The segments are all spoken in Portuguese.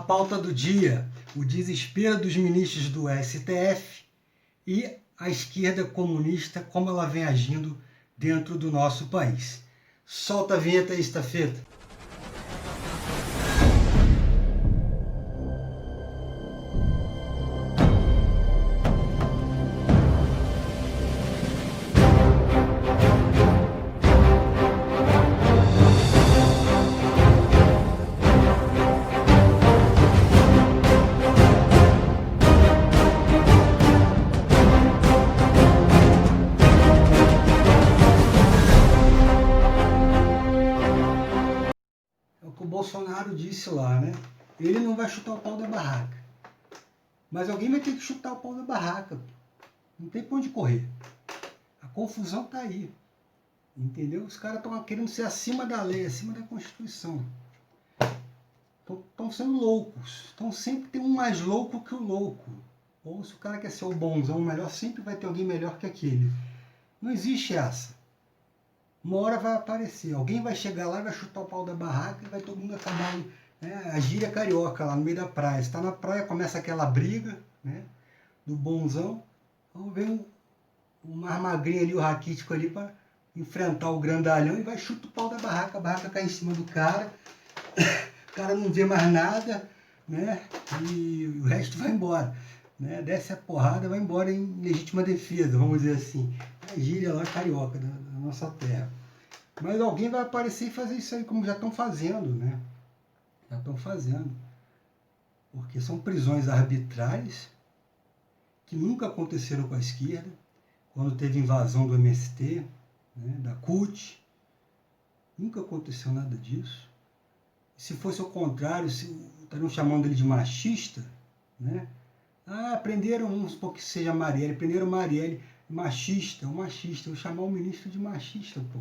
pauta do dia, o desespero dos ministros do STF e a esquerda comunista, como ela vem agindo dentro do nosso país. Solta a vinheta aí, Estafeta. O Bolsonaro disse lá, né? Ele não vai chutar o pau da barraca. Mas alguém vai ter que chutar o pau da barraca. Não tem pra onde correr. A confusão tá aí. Entendeu? Os caras estão querendo ser acima da lei, acima da Constituição. Estão sendo loucos. Então sempre tem um mais louco que o louco. Ou se o cara quer ser o bonzão, o melhor, sempre vai ter alguém melhor que aquele. Não existe essa. Uma hora vai aparecer, alguém vai chegar lá, vai chutar o pau da barraca e vai todo mundo acabar, né? A gíria carioca lá no meio da praia. Você está na praia, começa aquela briga, né? Do bonzão. Vamos ver um mais magrinho ali, o raquítico ali, para enfrentar o grandalhão e vai chutar o pau da barraca. A barraca cai em cima do cara, o cara não vê mais nada, né? E o resto vai embora. Né? Desce a porrada, vai embora em legítima defesa, vamos dizer assim. A gíria lá carioca da nossa terra. Mas alguém vai aparecer e fazer isso aí, como já estão fazendo, né? Já estão fazendo. Porque são prisões arbitrárias que nunca aconteceram com a esquerda, quando teve invasão do MST, né? Da CUT. Nunca aconteceu nada disso. Se fosse o contrário, estariam chamando ele de machista, né? Ah, prenderam, vamos supor que seja Marielle, prenderam Marielle, machista, um machista, eu vou chamar o ministro de machista, pô.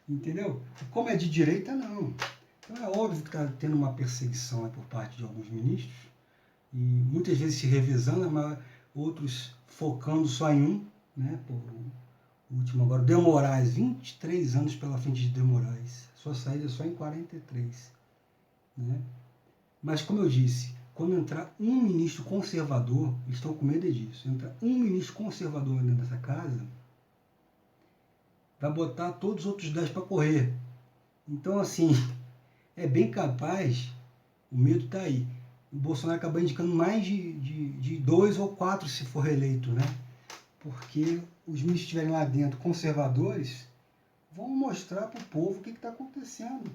Entendeu? Como é de direita, não. Então é óbvio que está tendo uma perseguição por parte de alguns ministros, e muitas vezes se revezando, mas outros focando só em um, né? Pô, o último agora, De Moraes, 23 anos pela frente de De Moraes, sua saída só em 43, né? Mas como eu disse, quando entrar um ministro conservador, eles estão com medo disso, entrar um ministro conservador dentro dessa casa, vai botar todos os outros 10 para correr. Então, assim, é bem capaz, o medo está aí, o Bolsonaro acabar indicando mais de 2 ou 4 se for reeleito, né? Porque os ministros que estiverem lá dentro, conservadores, vão mostrar para o povo o que está acontecendo.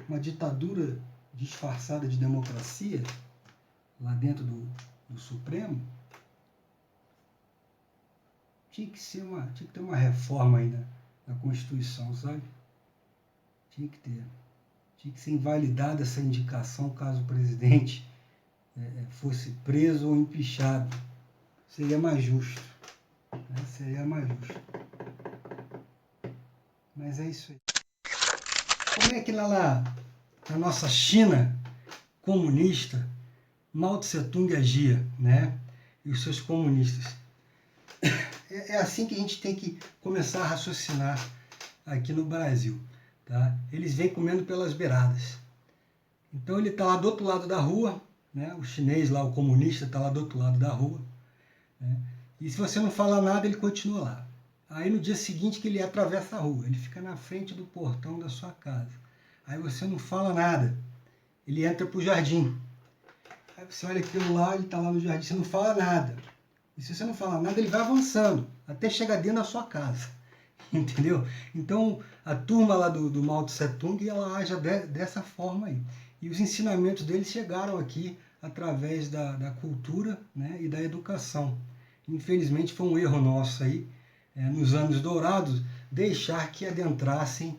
Uma ditadura disfarçada de democracia, lá dentro do Supremo. Tinha que ter uma reforma aí na Constituição, sabe? Tinha que ser invalidada essa indicação caso o presidente fosse preso ou empichado. Seria mais justo. Né? Seria mais justo. Mas é isso aí. Como é que lá na nossa China comunista, Mao Tse Tung agia, né? E os seus comunistas. É assim que a gente tem que começar a raciocinar aqui no Brasil. Tá? Eles vêm comendo pelas beiradas. Então ele está lá do outro lado da rua, né? O chinês lá, o comunista, está lá do outro lado da rua. Né? E se você não fala nada, ele continua lá. Aí no dia seguinte que ele atravessa a rua, ele fica na frente do portão da sua casa. Aí você não fala nada, ele entra para o jardim. Aí você olha aquilo lá, ele está lá no jardim, você não fala nada. E se você não fala nada, ele vai avançando, até chegar dentro da sua casa. Entendeu? Então, a turma lá do Mao Tse Tung, ela age dessa forma aí. E os ensinamentos dele chegaram aqui através da cultura, né, e da educação. Infelizmente, foi um erro nosso aí, nos anos dourados, deixar que adentrassem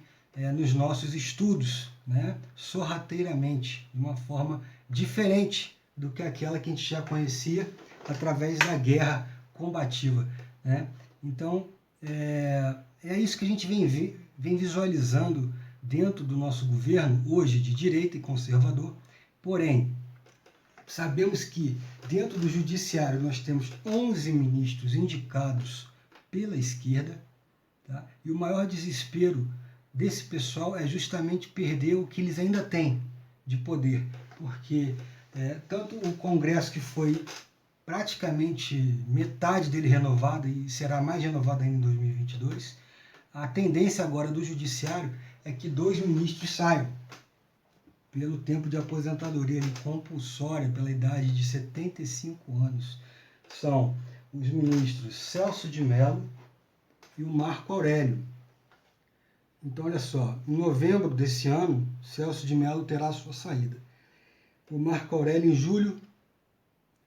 nos nossos estudos, né, sorrateiramente, de uma forma diferente do que aquela que a gente já conhecia através da guerra combativa, né? Então, é isso que a gente vem visualizando dentro do nosso governo, hoje de direita e conservador. Porém, sabemos que dentro do judiciário nós temos 11 ministros indicados pela esquerda, tá? E o maior desespero desse pessoal é justamente perder o que eles ainda têm de poder, porque tanto o Congresso, que foi praticamente metade dele renovada e será mais renovada ainda em 2022, a tendência agora do Judiciário é que 2 ministros saiam pelo tempo de aposentadoria compulsória, pela idade de 75 anos. São os ministros Celso de Mello e o Marco Aurélio. Então, olha só, em novembro desse ano, Celso de Mello terá sua saída. O Marco Aurélio em julho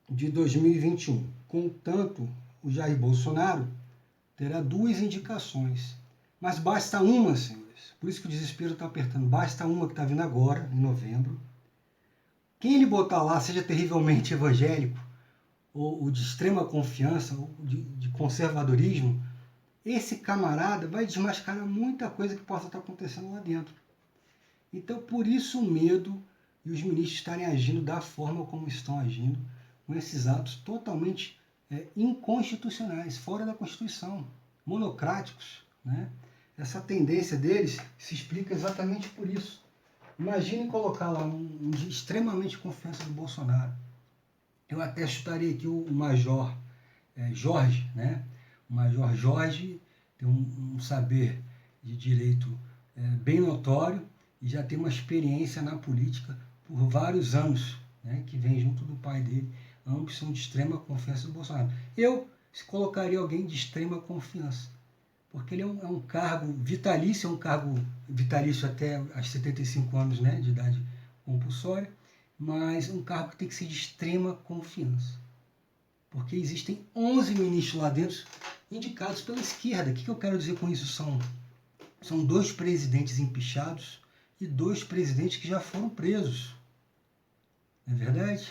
de 2021. Contanto, o Jair Bolsonaro terá 2 indicações. Mas basta uma, senhores. Por isso que o desespero está apertando. Basta uma que está vindo agora, em novembro. Quem ele botar lá, seja terrivelmente evangélico, ou de extrema confiança, ou de conservadorismo, esse camarada vai desmascarar muita coisa que possa estar acontecendo lá dentro. Então, por isso o medo e os ministros estarem agindo da forma como estão agindo, com esses atos totalmente inconstitucionais, fora da Constituição, monocráticos, né? Essa tendência deles se explica exatamente por isso. Imagine colocar lá um de extremamente confiança do Bolsonaro. Eu até chutaria aqui o Major Jorge, né? O Major Jorge tem um saber de direito bem notório e já tem uma experiência na política por vários anos, né? Que vem junto do pai dele. Ambos são de extrema confiança do Bolsonaro. Eu colocaria alguém de extrema confiança, porque ele é um cargo vitalício, é um cargo vitalício até aos 75 anos, né, de idade compulsória, mas um cargo que tem que ser de extrema confiança. Porque existem 11 ministros lá dentro indicados pela esquerda. O que eu quero dizer com isso? São 2 presidentes empichados e 2 presidentes que já foram presos. Não é verdade?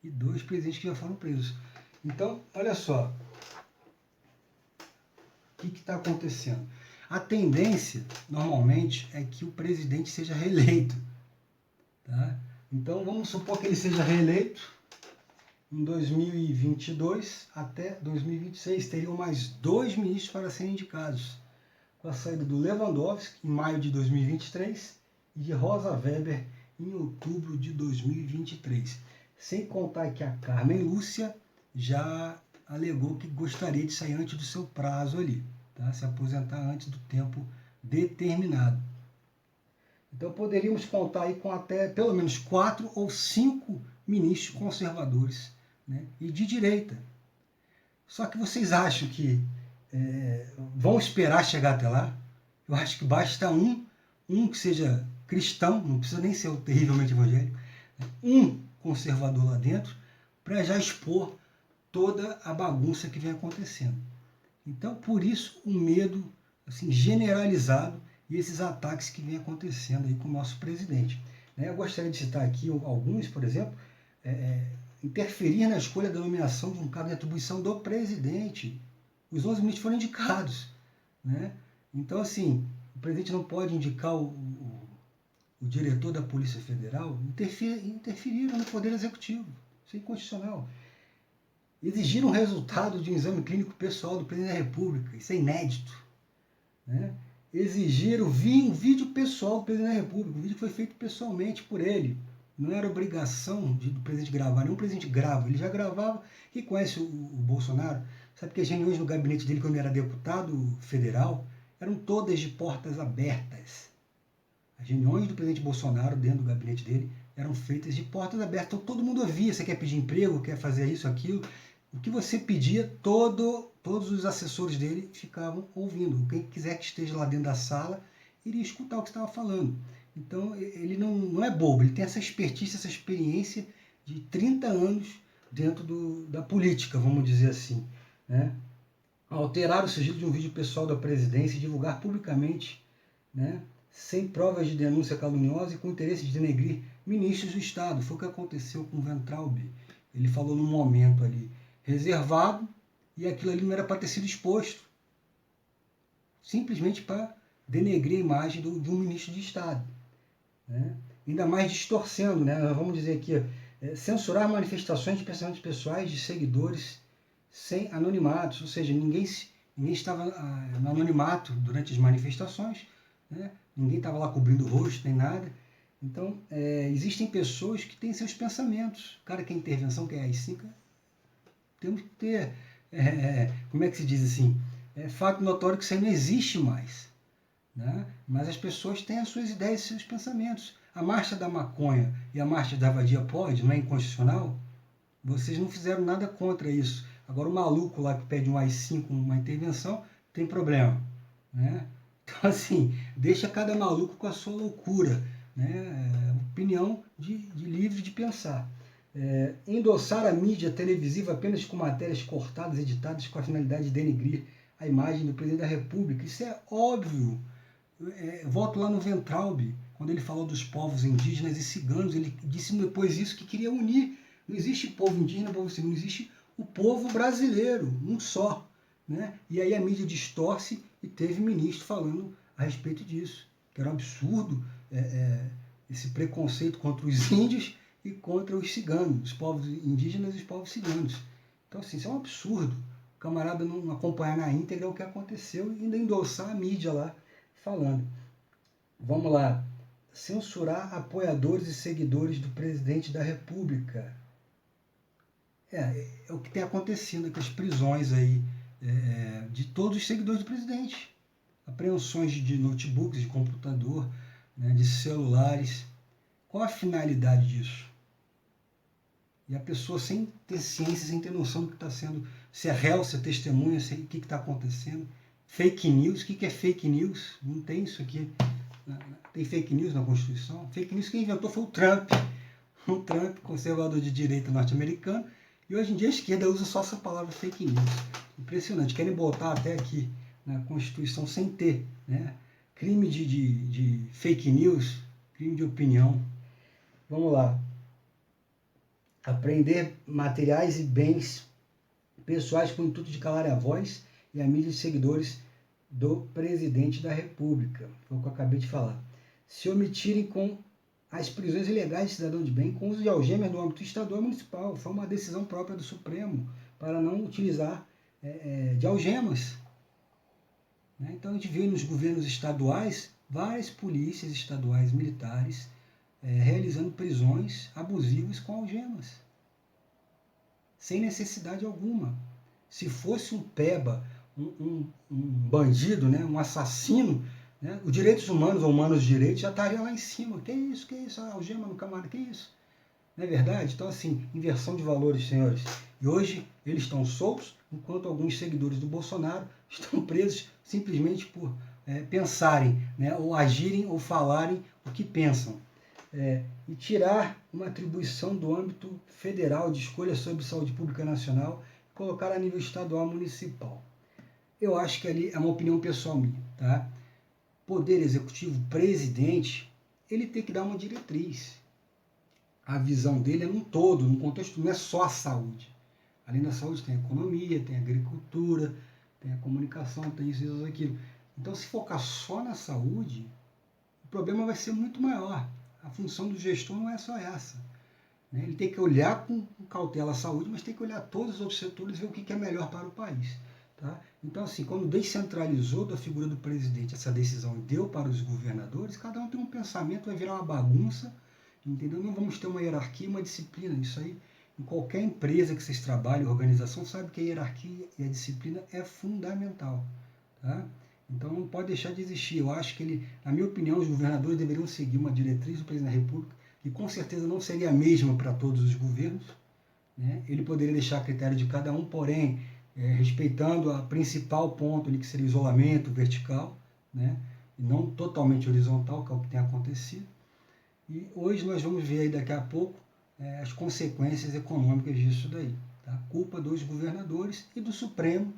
E 2 presidentes que já foram presos. Então, olha só. O que está acontecendo? A tendência, normalmente, é que o presidente seja reeleito. Tá? Então, vamos supor que ele seja reeleito em 2022 até 2026. Teriam mais 2 ministros para serem indicados, com a saída do Lewandowski em maio de 2023 e de Rosa Weber em outubro de 2023. Sem contar que a Carmen Lúcia já alegou que gostaria de sair antes do seu prazo ali, tá? Se aposentar antes do tempo determinado. Então poderíamos contar aí com até pelo menos 4 ou 5 ministros conservadores, né? E de direita. Só que vocês acham que vão esperar chegar até lá? Eu acho que basta um que seja cristão, não precisa nem ser o terrivelmente evangélico, um conservador lá dentro, para já expor toda a bagunça que vem acontecendo. Então, por isso, o medo assim, generalizado e esses ataques que vem acontecendo aí com o nosso presidente. Eu gostaria de citar aqui alguns, por exemplo, interferir na escolha da nomeação de um cargo de atribuição do presidente. Os 11 ministros foram indicados. Né? Então, assim, o presidente não pode indicar o diretor da Polícia Federal, interferiram no Poder Executivo. Isso é inconstitucional. Exigiram o resultado de um exame clínico pessoal do presidente da República. Isso é inédito. Né? Exigiram um vídeo pessoal do presidente da República. O vídeo foi feito pessoalmente por ele. Não era obrigação do presidente gravar. Nenhum presidente grava. Ele já gravava. Quem conhece o Bolsonaro sabe que as reuniões no gabinete dele, quando ele era deputado federal, eram todas de portas abertas. As reuniões do presidente Bolsonaro dentro do gabinete dele eram feitas de portas abertas. Então todo mundo ouvia. Você quer pedir emprego, quer fazer isso, aquilo. O que você pedia, todos os assessores dele ficavam ouvindo. Quem quiser que esteja lá dentro da sala, iria escutar o que estava falando. Então ele não é bobo, ele tem essa expertise, essa experiência de 30 anos dentro da política, vamos dizer assim. Né? Alterar o sigilo de um vídeo pessoal da presidência e divulgar publicamente, né? Sem provas de denúncia caluniosa e com interesse de denegrir ministros do Estado. Foi o que aconteceu com o Weintraub. Ele falou num momento ali reservado e aquilo ali não era para ter sido exposto. Simplesmente para denegrir a imagem de um ministro de Estado. Né? Ainda mais distorcendo, né? Vamos dizer aqui, censurar manifestações de pensamentos pessoais de seguidores sem anonimatos, ou seja, ninguém estava no anonimato durante as manifestações, né? Ninguém estava lá cobrindo o rosto nem nada. Então, existem pessoas que têm seus pensamentos. O cara quer intervenção, quer AI-5, temos que ter, como é que se diz assim, fato notório que isso aí não existe mais. Né? Mas as pessoas têm as suas ideias e seus pensamentos. A marcha da maconha e a marcha da vadia pode, não é inconstitucional? Vocês não fizeram nada contra isso. Agora o maluco lá que pede um AI-5, uma intervenção, tem problema. Né? Então, assim, deixa cada maluco com a sua loucura. Né? Opinião de livre de pensar. Endossar a mídia televisiva apenas com matérias cortadas, editadas com a finalidade de denegrir a imagem do presidente da República. Isso é óbvio. Volto lá no Weintraub, quando ele falou dos povos indígenas e ciganos, ele disse depois isso que queria unir. Não existe povo indígena, povo cigano, existe o povo brasileiro, um só. Né? E aí a mídia distorce e teve ministro falando a respeito disso, que era um absurdo esse preconceito contra os índios e contra os ciganos, os povos indígenas e os povos ciganos. Então, assim, isso é um absurdo. O camarada não acompanhar na íntegra o que aconteceu e ainda endossar a mídia lá falando. Vamos lá. Censurar apoiadores e seguidores do presidente da República. É o que tem acontecido com as prisões aí de todos os seguidores do presidente. Apreensões de notebooks, de computador, né, de celulares. Qual a finalidade disso? E a pessoa sem ter ciência, sem ter noção do que está sendo, se é réu, se é testemunha, o que está acontecendo. Fake news, o que é fake news? Não tem isso aqui. Tem fake news na Constituição? Fake news quem inventou foi o Trump. Um Trump, conservador de direita norte-americano. E hoje em dia a esquerda usa só essa palavra fake news. Impressionante. Querem botar até aqui na Constituição sem ter. Né? Crime de fake news, crime de opinião. Vamos lá. Apreender materiais e bens pessoais com o intuito de calar a voz e a mídia de seguidores do presidente da República. Foi o que eu acabei de falar. Se omitirem com as prisões ilegais de cidadão de bem com uso de algemas no âmbito estadual e municipal. Foi uma decisão própria do Supremo para não utilizar de algemas. Né? Então a gente vê nos governos estaduais várias polícias estaduais militares realizando prisões abusivas com algemas, sem necessidade alguma. Se fosse um peba, um bandido, né, um assassino, né, os direitos humanos ou humanos de direitos já estariam lá em cima. Que isso? A algema no camarada, que isso? Não é verdade? Então, assim, inversão de valores, senhores. E hoje eles estão soltos, enquanto alguns seguidores do Bolsonaro estão presos simplesmente por pensarem, né, ou agirem ou falarem o que pensam. E tirar uma atribuição do âmbito federal de escolha sobre saúde pública nacional e colocar a nível estadual municipal. Eu acho que ali é uma opinião pessoal minha. Tá? Poder executivo, presidente, ele tem que dar uma diretriz. A visão dele é num todo, num contexto, não é só a saúde. Além da saúde tem a economia, tem a agricultura, tem a comunicação, tem isso, aquilo. Então, se focar só na saúde, o problema vai ser muito maior. A função do gestor não é só essa. Né? Ele tem que olhar com cautela a saúde, mas tem que olhar todos os outros setores e ver o que é melhor para o país. Tá? Então, assim, quando descentralizou da figura do presidente essa decisão e deu para os governadores, cada um tem um pensamento, vai virar uma bagunça, entendeu? Não vamos ter uma hierarquia, uma disciplina. Isso aí, em qualquer empresa que vocês trabalhem, organização, sabe que a hierarquia e a disciplina é fundamental. Tá? Então não pode deixar de existir. Eu acho que na minha opinião, os governadores deveriam seguir uma diretriz do presidente da República, que com certeza não seria a mesma para todos os governos. Né? Ele poderia deixar a critério de cada um, porém, respeitando a principal ponto ali, que seria o isolamento vertical, né? E não totalmente horizontal, que é o que tem acontecido. E hoje nós vamos ver aí daqui a pouco as consequências econômicas disso daí. Tá? Culpa dos governadores e do Supremo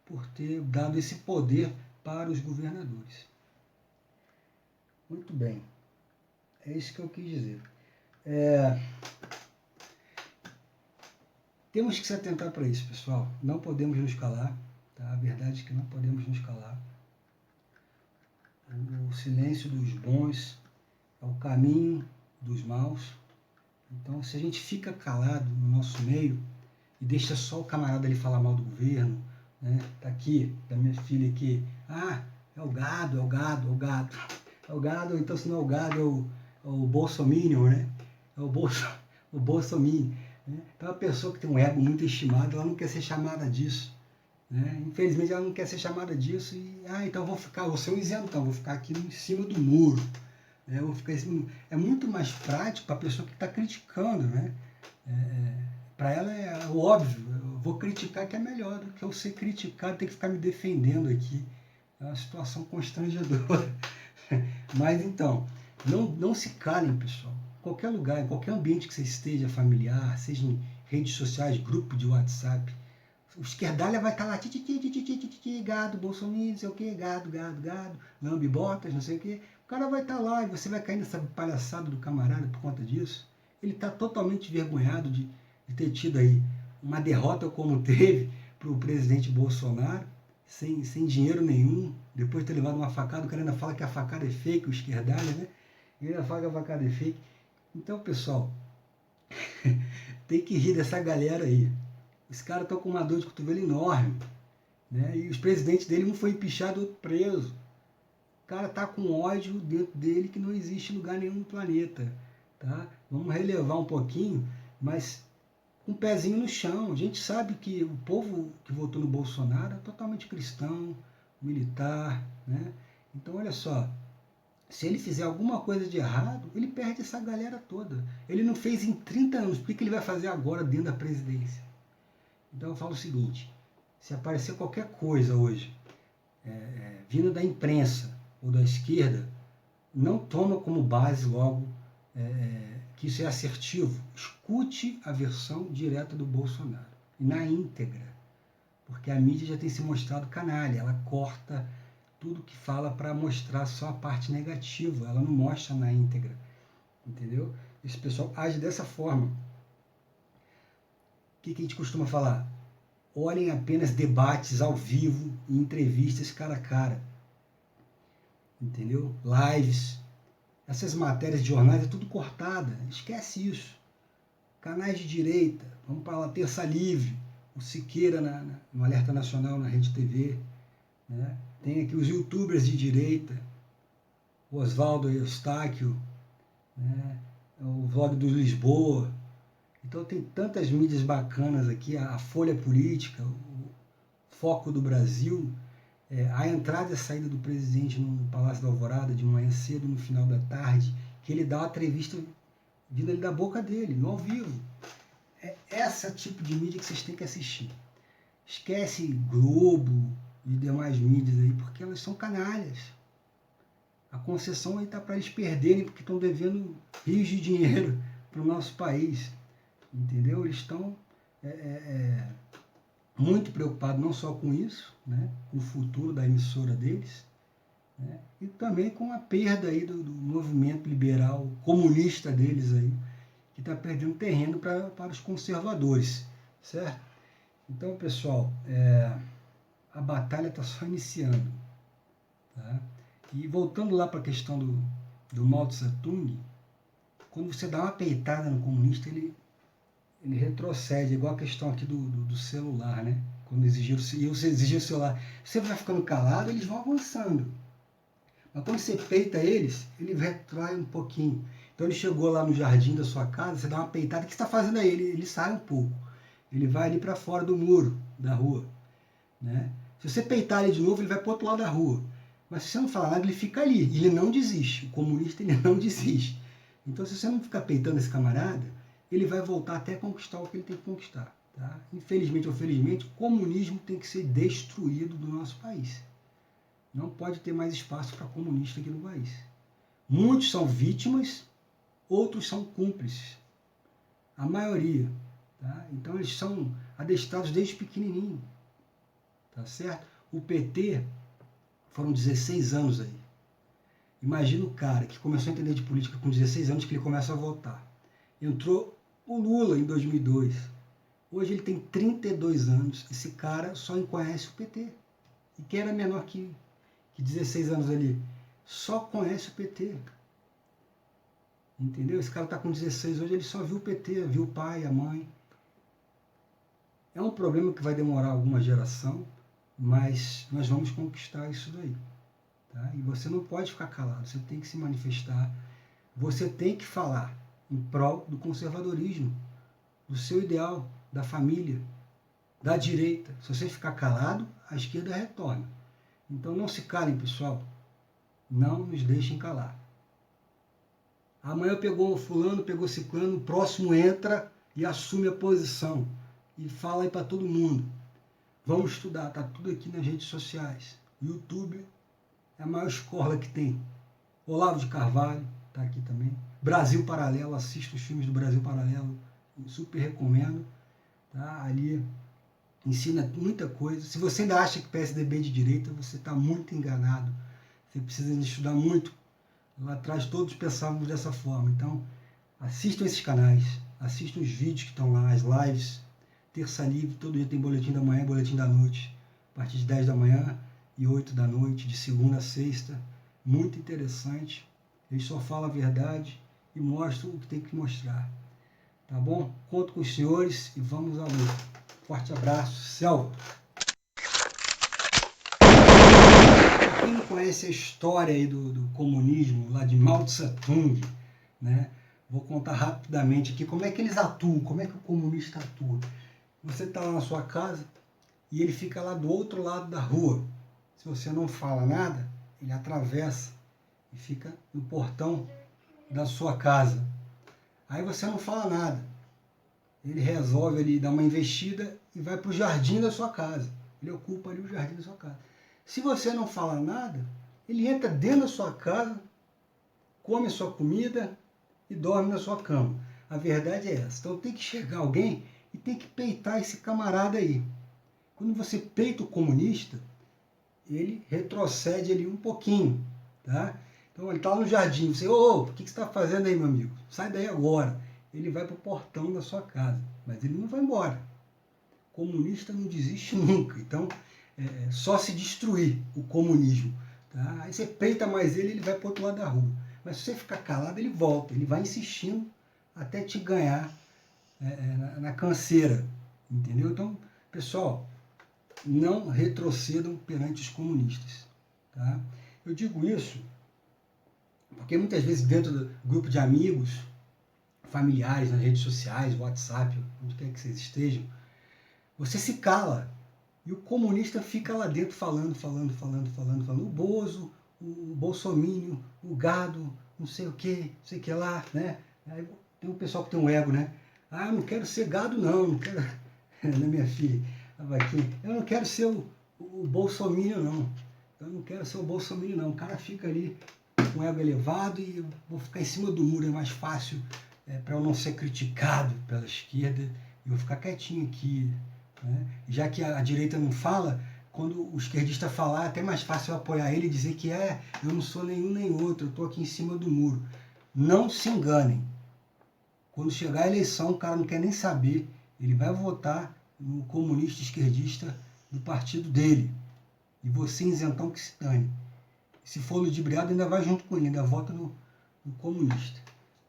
por ter dado esse poder para os governadores. Muito bem. É isso que eu quis dizer. Temos que se atentar para isso, pessoal. Não podemos nos calar. Tá? A verdade é que não podemos nos calar. O silêncio dos bons é o caminho dos maus. Então, se a gente fica calado no nosso meio e deixa só o camarada ali falar mal do governo, né? Tá aqui, da minha filha aqui, é o gado, é o gado, é o gado. É o gado, ou então se não é o gado, é o bolsominion, né? É o bolsominion. Né? Então, a pessoa que tem um ego muito estimado, ela não quer ser chamada disso. Né? Infelizmente, ela não quer ser chamada disso e, então vou ser um isentão, vou ficar aqui em cima do muro. Né? É muito mais prático para a pessoa que está criticando, né? Para ela é óbvio, eu vou criticar que é melhor do que eu ser criticado, ter que ficar me defendendo aqui. É uma situação constrangedora. Mas então, não se calem, pessoal. Em qualquer lugar, em qualquer ambiente que você esteja familiar, seja em redes sociais, grupo de WhatsApp, o esquerdalha vai estar lá, gado, bolsonaro, não sei o que, gado, lambe-botas, não sei o que. O cara vai estar lá e você vai cair nessa palhaçada do camarada por conta disso. Ele está totalmente envergonhado de ter tido aí uma derrota como teve para o presidente Bolsonaro, sem dinheiro nenhum, depois de ter levado uma facada. O cara ainda fala que a facada é fake, o esquerdalha, né? Ele ainda fala que a facada é fake. Então, pessoal, tem que rir dessa galera aí. Os caras estão com uma dor de cotovelo enorme. Né? E os presidentes dele, um foi empichado, outro preso. O cara tá com ódio dentro dele que não existe em lugar nenhum no planeta. Tá? Vamos relevar um pouquinho, mas com um pezinho no chão. A gente sabe que o povo que votou no Bolsonaro é totalmente cristão, militar. Né? Então, olha só, se ele fizer alguma coisa de errado, ele perde essa galera toda. Ele não fez em 30 anos, por que ele vai fazer agora dentro da presidência? Então eu falo o seguinte, se aparecer qualquer coisa hoje, vinda da imprensa ou da esquerda, não toma como base logo que isso é assertivo. Escute a versão direta do Bolsonaro, na íntegra, porque a mídia já tem se mostrado canalha, ela corta tudo que fala para mostrar só a parte negativa, ela não mostra na íntegra, entendeu? Esse pessoal age dessa forma. O que a gente costuma falar? Olhem apenas debates ao vivo e entrevistas cara a cara. Entendeu? Lives. Essas matérias de jornais é tudo cortada. Esquece isso. Canais de direita. Vamos para lá, Terça Livre. O Siqueira no Alerta Nacional, na Rede TV. Né? Tem aqui os youtubers de direita. O Oswaldo Eustáquio. Né? O vlog do Lisboa. Então tem tantas mídias bacanas aqui, a Folha Política, o Foco do Brasil, a entrada e a saída do presidente no Palácio da Alvorada, de manhã cedo, no final da tarde, que ele dá uma entrevista vinda da boca dele, no ao vivo. É esse tipo de mídia que vocês têm que assistir. Esquece Globo e demais mídias aí, porque elas são canalhas. A concessão aí está para eles perderem, porque estão devendo rios de dinheiro para o nosso país. Entendeu? Eles estão muito preocupados não só com isso, né, com o futuro da emissora deles, né, e também com a perda aí do movimento liberal comunista deles aí, que está perdendo terreno para os conservadores, certo? Então, pessoal, a batalha está só iniciando. Tá? E voltando lá para a questão do Mao Tse Tung, quando você dá uma peitada no comunista, ele retrocede, igual a questão aqui do celular, né? Quando você exigir o celular, você vai ficando calado, eles vão avançando. Mas quando você peita eles, ele retrói um pouquinho. Então ele chegou lá no jardim da sua casa, você dá uma peitada, o que você está fazendo aí? Ele sai um pouco. Ele vai ali para fora do muro da rua. Né? Se você peitar ele de novo, ele vai para o outro lado da rua. Mas se você não falar nada, ele fica ali. Ele não desiste. O comunista, ele não desiste. Então, se você não ficar peitando esse camarada, ele vai voltar até conquistar o que ele tem que conquistar. Tá? Infelizmente ou felizmente, o comunismo tem que ser destruído do nosso país. Não pode ter mais espaço para comunista aqui no país. Muitos são vítimas, outros são cúmplices. A maioria. Tá? Então, eles são adestrados desde pequenininho. Tá certo? O PT foram 16 anos aí. Imagina o cara que começou a entender de política com 16 anos, que ele começa a votar. Entrou o Lula em 2002. Hoje ele tem 32 anos. Esse cara só conhece o PT. E quem era menor que 16 anos ali, só conhece o PT. Entendeu? Esse cara está com 16 hoje, ele só viu o PT, viu o pai, a mãe. É um problema que vai demorar alguma geração, mas nós vamos conquistar isso daí. Tá? E você não pode ficar calado, você tem que se manifestar, Você tem que falar em prol do conservadorismo, do seu ideal, da família, da direita. Se você ficar calado, a esquerda retorna. Então não se calem, pessoal. Não nos deixem calar. Amanhã pegou fulano, pegou ciclano, o próximo entra e assume a posição. E fala aí para todo mundo. Vamos estudar, tá tudo aqui nas redes sociais. YouTube é a maior escola que tem. Olavo de Carvalho tá aqui também. Brasil Paralelo, assista os filmes do Brasil Paralelo, super recomendo. Tá? Ali ensina muita coisa. Se você ainda acha que PSDB é de direita, você está muito enganado. Você precisa estudar muito. Lá atrás todos pensávamos dessa forma. Então, assistam esses canais, assistam os vídeos que estão lá, as lives. Terça Livre, todo dia tem boletim da manhã, boletim da noite. A partir de 10 da manhã e 8 da noite, de segunda a sexta. Muito interessante. Eles só falam a verdade e mostram o que tem que mostrar. Tá bom? Conto com os senhores e vamos à luta. Forte abraço. Selva! Quem não conhece a história aí do comunismo, lá de Mao Tse Tung, né? Vou contar rapidamente aqui como é que eles atuam, como é que o comunista atua. Você está lá na sua casa e ele fica lá do outro lado da rua. Se você não fala nada, ele atravessa e fica no portão da sua casa. Aí você não fala nada. Ele resolve ali dar uma investida e vai para o jardim da sua casa. Ele ocupa ali o jardim da sua casa. Se você não fala nada, ele entra dentro da sua casa, come a sua comida e dorme na sua cama. A verdade é essa. Então tem que chegar alguém e tem que peitar esse camarada aí. Quando você peita o comunista, ele retrocede ali um pouquinho, tá? Então ele está no jardim, você, o que você está fazendo aí, meu amigo? Sai daí agora. Ele vai para o portão da sua casa, mas ele não vai embora. O comunista não desiste nunca, então só se destruir o comunismo. Tá? Aí você peita mais ele vai para o outro lado da rua. Mas se você ficar calado, ele volta, ele vai insistindo até te ganhar na canseira, entendeu? Então, pessoal, não retrocedam perante os comunistas. Tá? Eu digo isso porque muitas vezes dentro do grupo de amigos, familiares, nas redes sociais, WhatsApp, onde quer que vocês estejam, você se cala e o comunista fica lá dentro falando. O Bozo, o Bolsominion, o gado, não sei o que lá, né? Aí tem um pessoal que tem um ego, né? Ah, eu não quero ser gado não quero... Né, minha filha? Eu não quero ser o Bolsominion não. Eu não quero ser o Bolsominion não. O cara fica ali com o ego elevado e eu vou ficar em cima do muro, é mais fácil para eu não ser criticado pela esquerda e vou ficar quietinho aqui. Né? Já que a direita não fala, quando o esquerdista falar, é até mais fácil eu apoiar ele e dizer que eu não sou nenhum nem outro, eu estou aqui em cima do muro. Não se enganem. Quando chegar a eleição, o cara não quer nem saber, ele vai votar no comunista esquerdista do partido dele. E você, isentão, que se dane. Se for ludibriado, ainda vai junto com ele, ainda vota no comunista.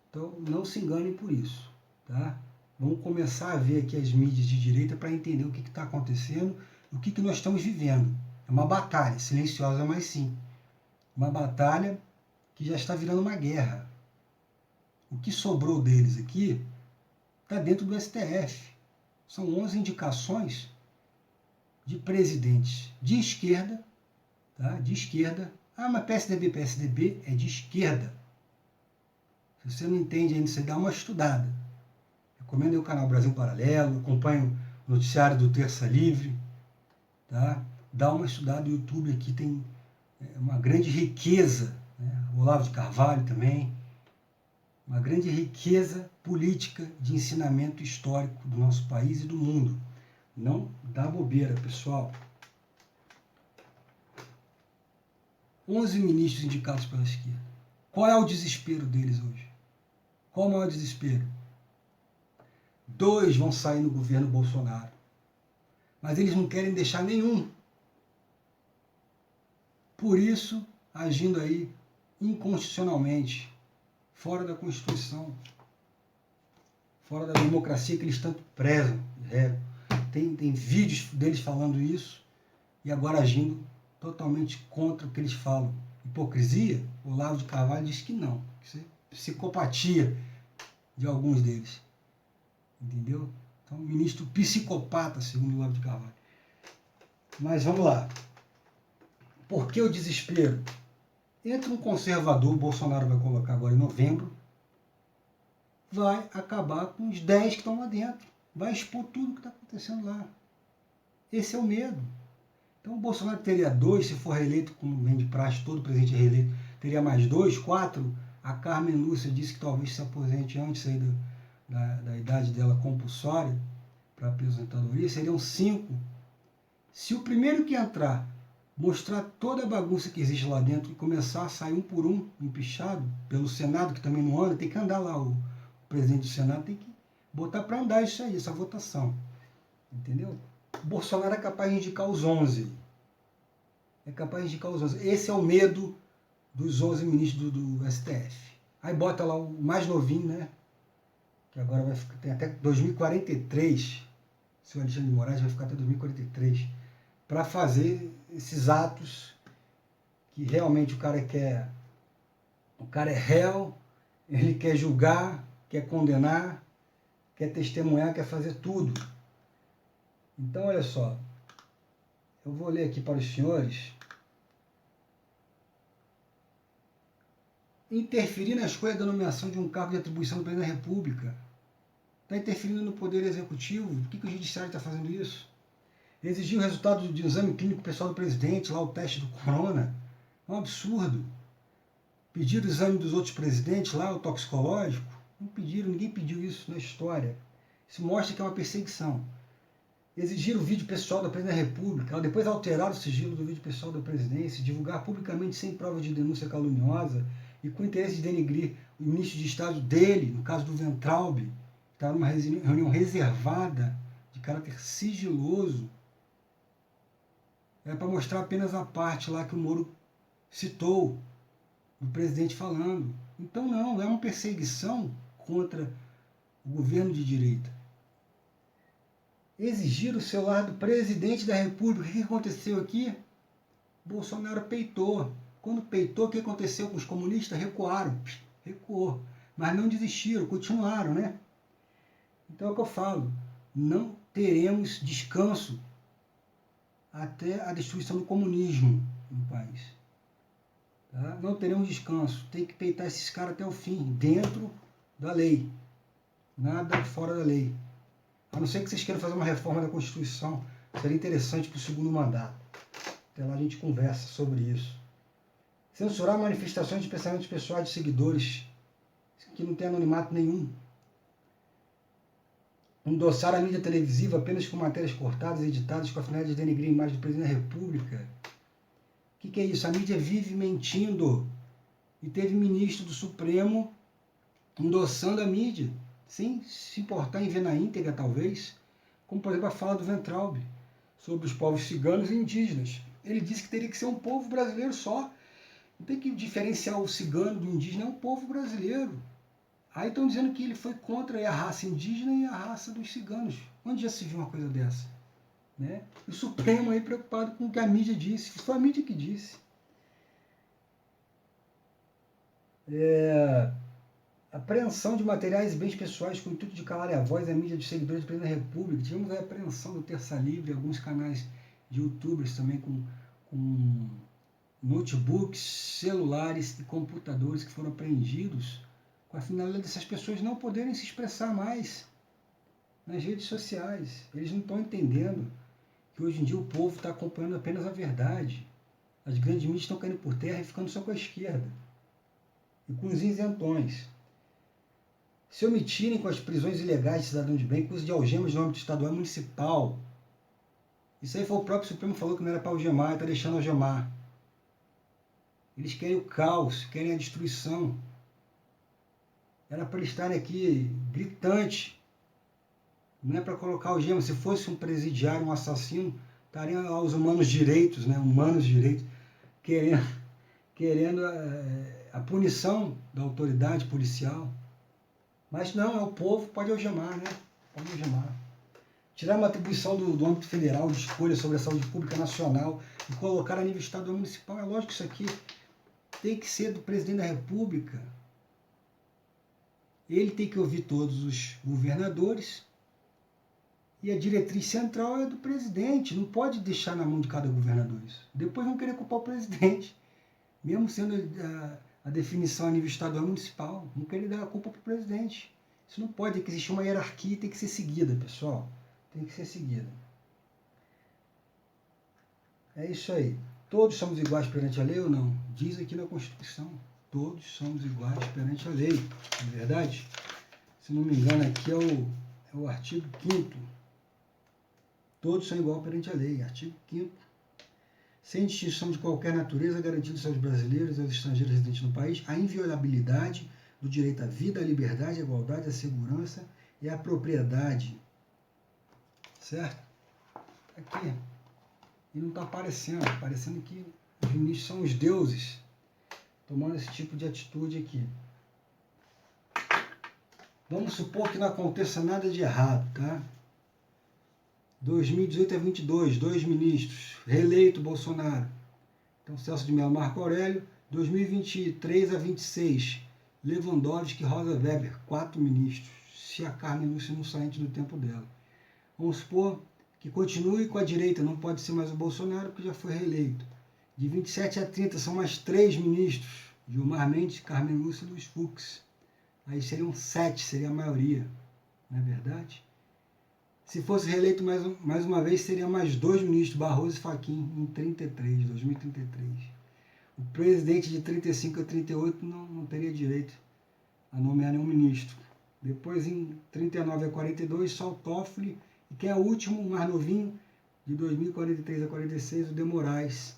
Então, não se enganem por isso. Tá? Vamos começar a ver aqui as mídias de direita para entender o que está acontecendo, o que nós estamos vivendo. É uma batalha, silenciosa, mas sim. Uma batalha que já está virando uma guerra. O que sobrou deles aqui está dentro do STF. São 11 indicações de presidentes de esquerda, tá? De esquerda. Ah, mas PSDB é de esquerda. Se você não entende ainda, você dá uma estudada. Recomendo aí o canal Brasil Paralelo, acompanho o noticiário do Terça Livre, tá? Dá uma estudada no YouTube aqui, tem uma grande riqueza, né? O Olavo de Carvalho também, uma grande riqueza política de ensinamento histórico do nosso país e do mundo. Não dá bobeira, pessoal. 11 ministros indicados pela esquerda. Qual é o desespero deles hoje? Qual é o maior desespero? 2 vão sair no governo Bolsonaro. Mas eles não querem deixar nenhum. Por isso, agindo aí inconstitucionalmente, fora da Constituição, fora da democracia que eles tanto prezam. Tem vídeos deles falando isso e agora agindo totalmente contra o que eles falam. Hipocrisia? O Olavo de Carvalho diz que não. psicopatia de alguns deles. Entendeu? Então, ministro psicopata, segundo o Olavo de Carvalho. Mas vamos lá. Por que o desespero? Entra um conservador, o Bolsonaro vai colocar agora em novembro, vai acabar com os 10 que estão lá dentro. Vai expor tudo o que está acontecendo lá. Esse é o medo. Então o Bolsonaro teria 2, se for reeleito, como vem de praxe, todo presidente é reeleito, teria mais 2, 4. A Carmen Lúcia disse que talvez se aposente antes aí da idade dela compulsória para aposentadoria, seriam 5. Se o primeiro que entrar mostrar toda a bagunça que existe lá dentro e começar a sair um por um, empichado, pelo Senado, que também não anda, tem que andar lá, o presidente do Senado tem que botar para andar isso aí, essa votação. Entendeu? O Bolsonaro é capaz de indicar os 11. É capaz de indicar os 11. Esse é o medo dos 11 ministros do STF. Aí bota lá o mais novinho, né? Que agora vai ficar, tem até 2043. O senhor Alexandre de Moraes vai ficar até 2043. Para fazer esses atos que realmente o cara quer. O cara é réu, ele quer julgar, quer condenar, quer testemunhar, quer fazer tudo. Então, olha só, eu vou ler aqui para os senhores. Interferir na escolha da nomeação de um cargo de atribuição do presidente da República. Está interferindo no Poder Executivo? Por que o Judiciário está fazendo isso? Exigir o resultado de exame clínico pessoal do presidente, lá o teste do corona. É um absurdo. Pedir o exame dos outros presidentes, lá o toxicológico. Não pediram, ninguém pediu isso na história. Isso mostra que é uma perseguição. Exigir o vídeo pessoal da presidente da República, depois alterar o sigilo do vídeo pessoal da presidência, divulgar publicamente sem prova de denúncia caluniosa e com interesse de denegrir o ministro de Estado dele, no caso do Weintraub, que estava numa reunião reservada, de caráter sigiloso. É para mostrar apenas a parte lá que o Moro citou, do presidente falando. Então não, é uma perseguição contra o governo de direita. Exigir o celular do presidente da República. O que aconteceu aqui? Bolsonaro peitou. Quando peitou, o que aconteceu com os comunistas? Recuaram. Recuou. Mas não desistiram, continuaram, né? Então é o que eu falo. Não teremos descanso até a destruição do comunismo no país. Tá? Não teremos descanso. Tem que peitar esses caras até o fim, dentro da lei. Nada fora da lei. A não ser que vocês queiram fazer uma reforma da Constituição, seria interessante para o segundo mandato. Até lá a gente conversa sobre isso. Censurar manifestações de pensamentos pessoais de seguidores que não tem anonimato nenhum. Endossar a mídia televisiva apenas com matérias cortadas e editadas com a finalidade de denegrir a imagem do presidente da República. O que é isso? A mídia vive mentindo. E teve ministro do Supremo endossando a mídia, sem se importar em ver na íntegra, talvez, como, por exemplo, a fala do Weintraub sobre os povos ciganos e indígenas. Ele disse que teria que ser um povo brasileiro só. Não tem que diferenciar o cigano do indígena, é um povo brasileiro. Aí estão dizendo que ele foi contra a raça indígena e a raça dos ciganos. Onde já se viu uma coisa dessa? Né? O Supremo aí preocupado com o que a mídia disse. Foi a mídia que disse. Apreensão de materiais e bens pessoais com o intuito de calar a voz da mídia dos seguidores do presidente da República. Tivemos a apreensão do Terça Livre, alguns canais de youtubers também com notebooks, celulares e computadores que foram apreendidos com a finalidade dessas pessoas não poderem se expressar mais nas redes sociais. Eles não estão entendendo que hoje em dia o povo está acompanhando apenas a verdade. As grandes mídias estão caindo por terra e ficando só com a esquerda. E com os isentões. Se omitirem com as prisões ilegais de cidadão de bem, com uso de algemas no âmbito estadual e municipal. Isso aí foi o próprio Supremo que falou que não era para algemar, está deixando algemar. Eles querem o caos, querem a destruição. Era para eles estarem aqui gritante. Não é para colocar algema. Se fosse um presidiário, um assassino, estariam lá os humanos direitos, né? Humanos direitos, querendo a punição da autoridade policial. Mas não, é o povo, pode algemar, né? Pode algemar. Tirar uma atribuição do âmbito federal de escolha sobre a saúde pública nacional e colocar a nível estadual e municipal. É lógico que isso aqui tem que ser do presidente da República. ele tem que ouvir todos os governadores e a diretriz central é do presidente. Não pode deixar na mão de cada governador isso. Depois vão querer culpar o presidente, mesmo sendo a definição a nível estadual e municipal. Vão querer dar a culpa para o presidente. Isso não pode, tem que existir uma hierarquia e tem que ser seguida, pessoal. Tem que ser seguida. É isso aí. Todos somos iguais perante a lei ou não? Diz aqui na Constituição. Todos somos iguais perante a lei. Não é verdade? Se não me engano, aqui é o artigo 5º. Todos são iguais perante a lei. Artigo 5º. Sem distinção de qualquer natureza, garantidos aos brasileiros e aos estrangeiros residentes no país a inviolabilidade do direito à vida, à liberdade, à igualdade, à segurança e à propriedade. Certo? Aqui. E não está aparecendo. Parecendo que os ministros são os deuses tomando esse tipo de atitude aqui. Vamos supor que não aconteça nada de errado, tá? 2018 a 22, 2 ministros. Reeleito Bolsonaro. Então, Celso de Mello, Marco Aurélio. 2023 a 26, Lewandowski e Rosa Weber, 4 ministros. Se a Carmen Lúcia não sair antes do tempo dela. Vamos supor que continue com a direita, não pode ser mais o Bolsonaro, porque já foi reeleito. De 27 a 30 são mais 3 ministros. Gilmar Mendes, Carmen Lúcia e Luiz Fux. Aí seriam 7, seria a maioria. Não é verdade? Se fosse reeleito mais uma vez, seria mais 2 ministros, Barroso e Fachin, em 2033. O presidente de 35 a 38 não teria direito a nomear nenhum ministro. Depois, em 39 a 42, só o Toffoli. E quem é o último, o mais novinho, de 2043 a 46, o de Moraes,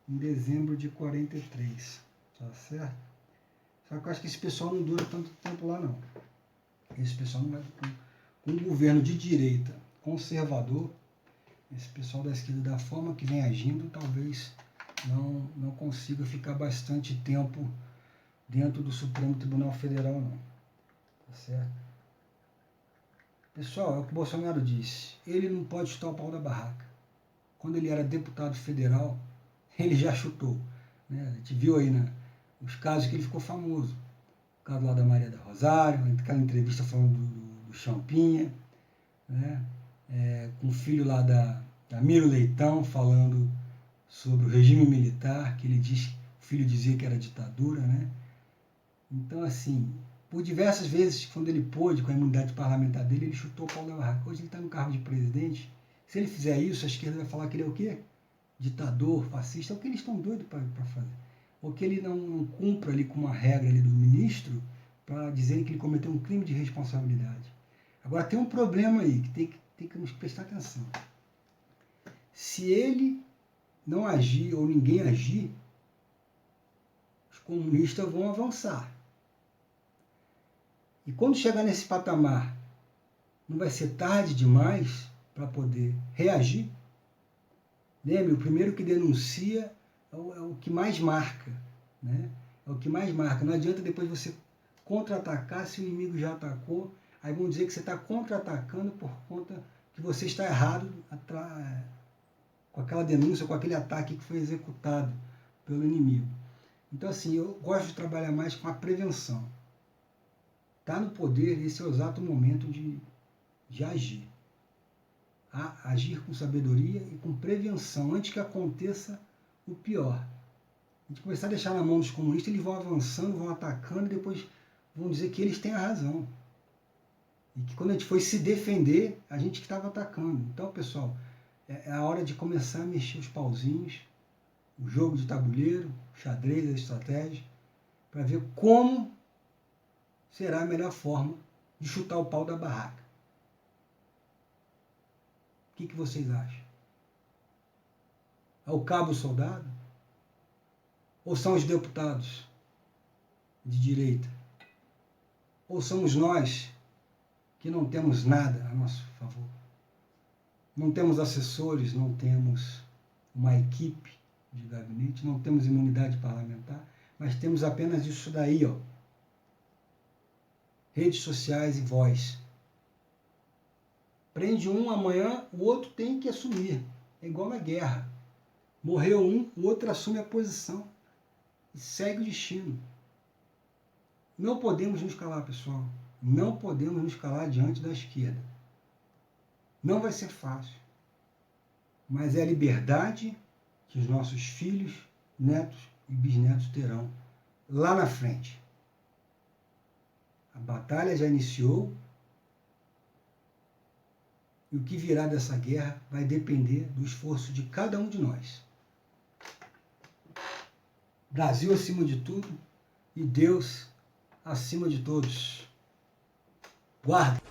em dezembro de 43. Tá certo? Só que eu acho que esse pessoal não dura tanto tempo lá, não. Esse pessoal não vai... Com um governo de direita conservador, esse pessoal da esquerda, da forma que vem agindo, talvez não consiga ficar bastante tempo dentro do Supremo Tribunal Federal, não. Tá certo? Pessoal, é o que o Bolsonaro disse. Ele não pode chutar o pau da barraca. Quando ele era deputado federal, ele já chutou. Né? A gente viu aí os casos que ele ficou famoso. O caso lá da Maria da Rosário, aquela entrevista falando do Champinha, né? Com o filho lá da Miro Leitão falando sobre o regime militar, que ele disse, o filho dizia que era ditadura, né? Então, assim, por diversas vezes, quando ele pôde, com a imunidade parlamentar dele, ele chutou o pau da barraca. Hoje ele está no cargo de presidente. Se ele fizer isso, a esquerda vai falar que ele é o quê? Ditador, fascista. É o que eles estão doidos para fazer. Ou que ele não cumpra ali com uma regra ali do ministro para dizer que ele cometeu um crime de responsabilidade. Agora, tem um problema aí que tem que nos prestar atenção. Se ele não agir ou ninguém agir, os comunistas vão avançar. E quando chegar nesse patamar, não vai ser tarde demais para poder reagir? Lembre, o primeiro que denuncia é o que mais marca. Né? É o que mais marca. Não adianta depois você contra-atacar se o inimigo já atacou. Aí vão dizer que você está contra-atacando por conta que você está errado com aquela denúncia, com aquele ataque que foi executado pelo inimigo. Então, assim, eu gosto de trabalhar mais com a prevenção. Está no poder, esse é o exato momento de agir. Agir com sabedoria e com prevenção, antes que aconteça o pior. A gente começar a deixar na mão dos comunistas, eles vão avançando, vão atacando e depois vão dizer que eles têm a razão. E que quando a gente foi se defender, a gente que estava atacando. Então, pessoal, é a hora de começar a mexer os pauzinhos, o jogo de tabuleiro, o xadrez, a estratégia, para ver como será a melhor forma de chutar o pau da barraca. O que vocês acham? É o cabo soldado? Ou são os deputados de direita? Ou somos nós que não temos nada a nosso favor? Não temos assessores, não temos uma equipe de gabinete, não temos imunidade parlamentar, mas temos apenas isso daí, ó. Redes sociais e voz. Prende um, amanhã o outro tem que assumir. É igual na guerra. Morreu um, o outro assume a posição. E segue o destino. Não podemos nos calar, pessoal. Não podemos nos calar diante da esquerda. Não vai ser fácil, mas é a liberdade que os nossos filhos, netos e bisnetos terão lá na frente. A batalha já iniciou e o que virá dessa guerra vai depender do esforço de cada um de nós. Brasil acima de tudo e Deus acima de todos. Guarda!